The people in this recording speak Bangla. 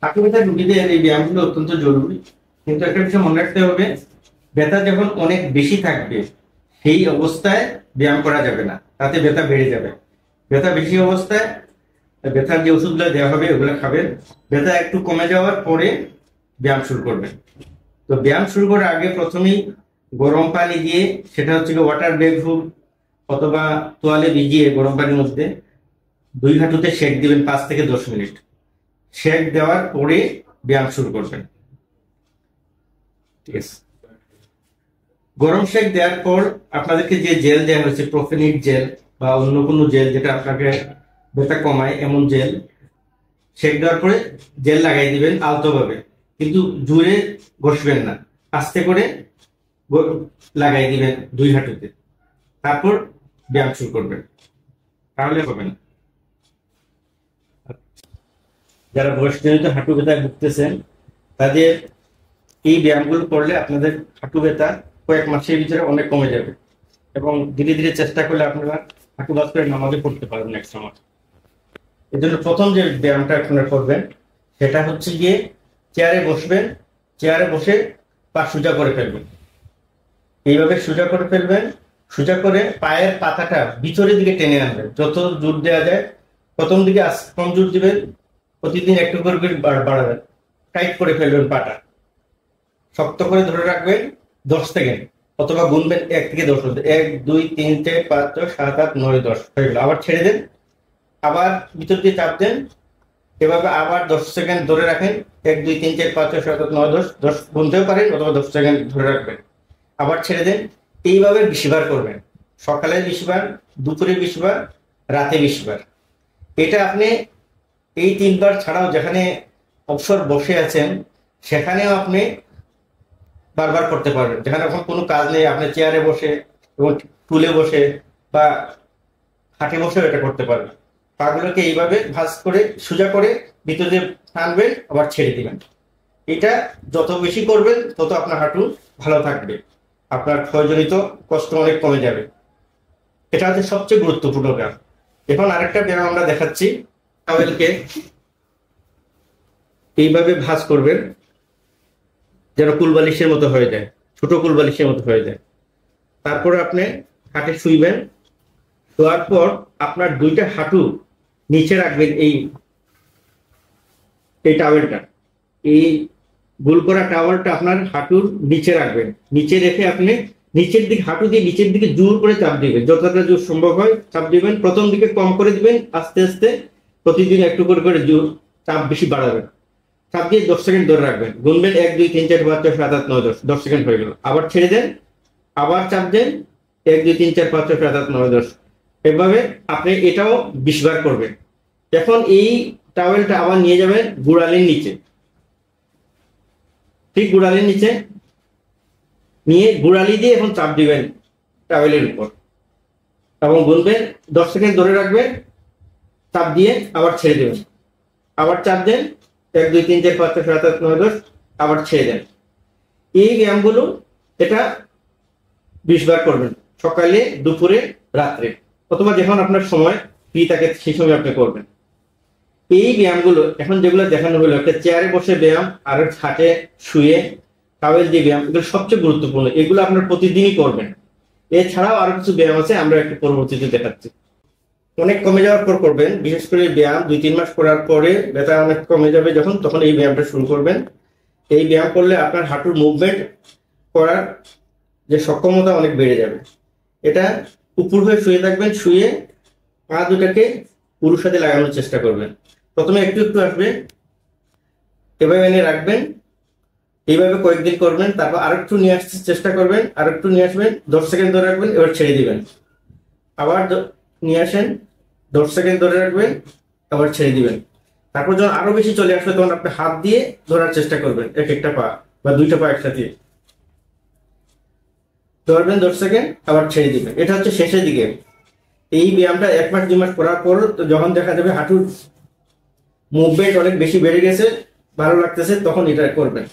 হাঁটু ব্যথা রোগীদের এই ব্যায়ামগুলো অত্যন্ত জরুরি, কিন্তু একটা বিষয় মনে রাখতে হবে, ব্যথা যখন অনেক বেশি থাকবে সেই অবস্থায় ব্যায়াম করা যাবে না, তাতে ব্যথা বেড়ে যাবে। ব্যথা বেশি অবস্থায় ব্যথার যে ওষুধগুলো দেওয়া হবে ওগুলো খাবেন, ব্যথা একটু কমে যাওয়ার পরে ব্যায়াম শুরু করবেন। তো ব্যায়াম শুরু করার আগে প্রথমেই গরম পানি দিয়ে, সেটা হচ্ছে ওয়াটার বেগ হুড অথবা তোয়ালে ভিজিয়ে গরম পানির মধ্যে 2 হাঁটুতে সেক দিবেন 5 থেকে 10 মিনিট। সেক দেওয়ার পরে ব্যায়াম শুরু করবেন। ঠিক আছে, গরম সেক দেওয়ার পর আপনাদেরকে যে জেল দেওয়া হয়েছে, প্রোফেনিক জেল বা অন্য কোনো জেল যেটা আপনাকে ব্যথা কমায় এমন জেল, সেক দেওয়ার পরে জেল লাগাই দিবেন আলতোভাবে, কিন্তু জোরে ঘষবেন না, আস্তে করে লাগাই দিবেন 2 হাঁটুতে। তারপর ব্যায়াম শুরু করবেন, তাহলে হবে না। যারা বয়সজনিত হাঁটু ব্যথায় ভুগতেছেন তাদের এই ব্যায়ামগুলো করলে আপনাদের হাঁটু ব্যথা কয়েক মাসের ভিতরে অনেক কমে যাবে, এবং ধীরে ধীরে চেষ্টা করলে আপনারা হাঁটু বাদ করে নামাজে পড়তে পারবেন এক সময়। এর জন্য প্রথম যে ব্যায়ামটা আপনারা করবেন সেটা হচ্ছে গিয়ে চেয়ারে বসবেন, চেয়ারে বসে পা সোজা করে ফেলবেন, এইভাবে সোজা করে ফেলবেন। সোজা করে পায়ের পাতাটা ভিতরের দিকে টেনে আনবেন, যত জোর দেওয়া যায়। প্রথম দিকে কম জোর দিবেন, প্রতিদিন একটু করে বাড়াবেন, টাইট করে ফেলবেন পাটা, শক্ত করে ধরে রাখবেন 10 সেকেন্ড, অথবা গুনবেন 1 থেকে 10 পর্যন্ত, 1 2 3 4 5 6 7 8 9 10 হয়ে গেল। আবার ছেড়ে দেন, আবার ভিতর দিয়ে চাপ দেন, এভাবে আবার 10 সেকেন্ড ধরে রাখেন। 1 2 3 4 5 6 7 8 9 10, 10 গুনতেও পারেন, অথবা 10 সেকেন্ড ধরে রাখবেন, আবার ছেড়ে দেন। এইভাবে 20 বার করবেন, সকালে 20 বার, দুপুরে 20 বার, রাতে 20 বার। এটা আপনি এই 3 বার ছাড়াও যেখানে অবসর বসে আছেন সেখানেও আপনি বারবার করতে পারবেন। যেখানে এখন কোনো কাজ নেই, আপনি চেয়ারে বসে এবং টুলে বসে বা খাটে বসেও এটা করতে পারবেন। পাগুলোকে এইভাবে ভাঁজ করে সোজা করে ভিতরে টানবেন, আবার ছেড়ে দিবেন। এটা যত বেশি করবেন তত আপনার হাঁটু ভালো থাকবে, আপনার ক্ষয়জনিত কষ্ট অনেক কমে যাবে। এটা হচ্ছে সবচেয়ে গুরুত্বপূর্ণ ব্যায়াম। এখন আরেকটা ব্যায়াম আমরা দেখাচ্ছি। টাওয়েলকে এইভাবে ভাঁজ করবেন যেন কুলবালিশের মতো হয়ে যায়, ছোট কুলবালিশের মতো হয়ে যায়। তারপরে আপনি খাটে শুইবেন, শোয়ার পর আপনার 2টা হাঁটু নিচে রাখবেন। এই টাওয়েলটা, এই গোল করা টাওয়েলটা আপনার হাঁটুর নিচে রাখবেন। নিচে রেখে আপনি নিচের দিকে হাঁটু দিয়ে নিচের দিকে জোর করে চাপ দিবেন, যতটা জোর সম্ভব হয় চাপ দিবেন। প্রথম দিকে কম করে দিবেন, আস্তে আস্তে প্রতিদিন একটু করে করে জোর চাপ বেশি বাড়াবেন। চাপ দিয়ে 10 সেকেন্ড ধরে রাখবেন, গুনবেন 1 2 3 4 5 6 7 8 9 10, 10 সেকেন্ড হয়ে গেল। আবার ছেড়ে দেন, আবার চাপ দেন, 1 2 3 4 5 6 7 8 9 10। এভাবে আপনি এটাও 20 বার করবেন। এখন এই টাওয়েলটা আবার নিয়ে যাবেন গোড়ালির নিচে, ঠিক গোড়ালির নিচে নিয়ে গোড়ালি দিয়ে এখন চাপ দিবেন টাওয়েলের উপর, এবং গুনবেন 10 সেকেন্ড ধরে রাখবেন, চাপ দিয়ে আবার ছেড়ে দেবেন, আবার চাপ দেন, 1 2 3 4 5 6 7 8 9 10, আবার ছেড়ে দেন। এই ব্যায়ামগুলো এটা 20 বার করবেন, সকালে, দুপুরে, রাত্রে, অথবা যখন আপনার সময় ফ্রি থাকে সেই সময় আপনি করবেন। এই ব্যায়ামগুলো এখন যেগুলো দেখানো হলো, একটা চেয়ারে বসে ব্যায়াম আর খাটে শুয়ে টাওয়েল দিয়ে ব্যায়াম, এগুলো সবচেয়ে গুরুত্বপূর্ণ। এগুলো আপনার প্রতিদিনই করবেন। এছাড়াও আরো কিছু ব্যায়াম আছে, আমরা একটু পরবর্তীতে দেখাচ্ছি। অনেক কমে যাওয়ার পর করবেন, বিশেষ করে ব্যায়াম 2 3 মাস করার পরে ব্যথা অনেক কমে যাবে যখন, তখন এই ব্যায়ামটা শুরু করবেন। এই ব্যায়াম করলে আপনার হাঁটুর মুভমেন্ট করার যে সক্ষমতা অনেক বেড়ে যাবে। এটা উপর হয়ে শুয়ে থাকবেন, শুয়ে পা দুটাকে পুরুর সাথে লাগানোর চেষ্টা করবেন। প্রথমে একটু একটু আসবে, এভাবে এনে রাখবেন, এইভাবে কয়েকদিন করবেন। তারপর আরেকটু নিয়ে আসতে চেষ্টা করবেন, আরেকটু নিয়ে আসবেন, 10 সেকেন্ড ধরে রাখবেন, এবার ছেড়ে দিবেন। আবার নিয়ে আসেন, 10 সেকেন্ড ধরে রাখবেন, আবার ছেড়ে দিবেন। তারপর যখন আরো বেশি চলে আসবে তখন আপনি হাত দিয়ে ধরার চেষ্টা করবেন, এক একটা পা বা 2টা পা একসাথে ধরবেন 10 সেকেন্ড, আবার ছেড়ে দিবেন। এটা হচ্ছে শেষের দিকে। এই ব্যায়ামটা 1 মাস 2 মাস করার পর যখন দেখা যাবে হাঁটুর মুভমেন্ট অনেক বেশি বেড়ে গেছে, ভালো লাগতেছে, তখন এটা করবেন।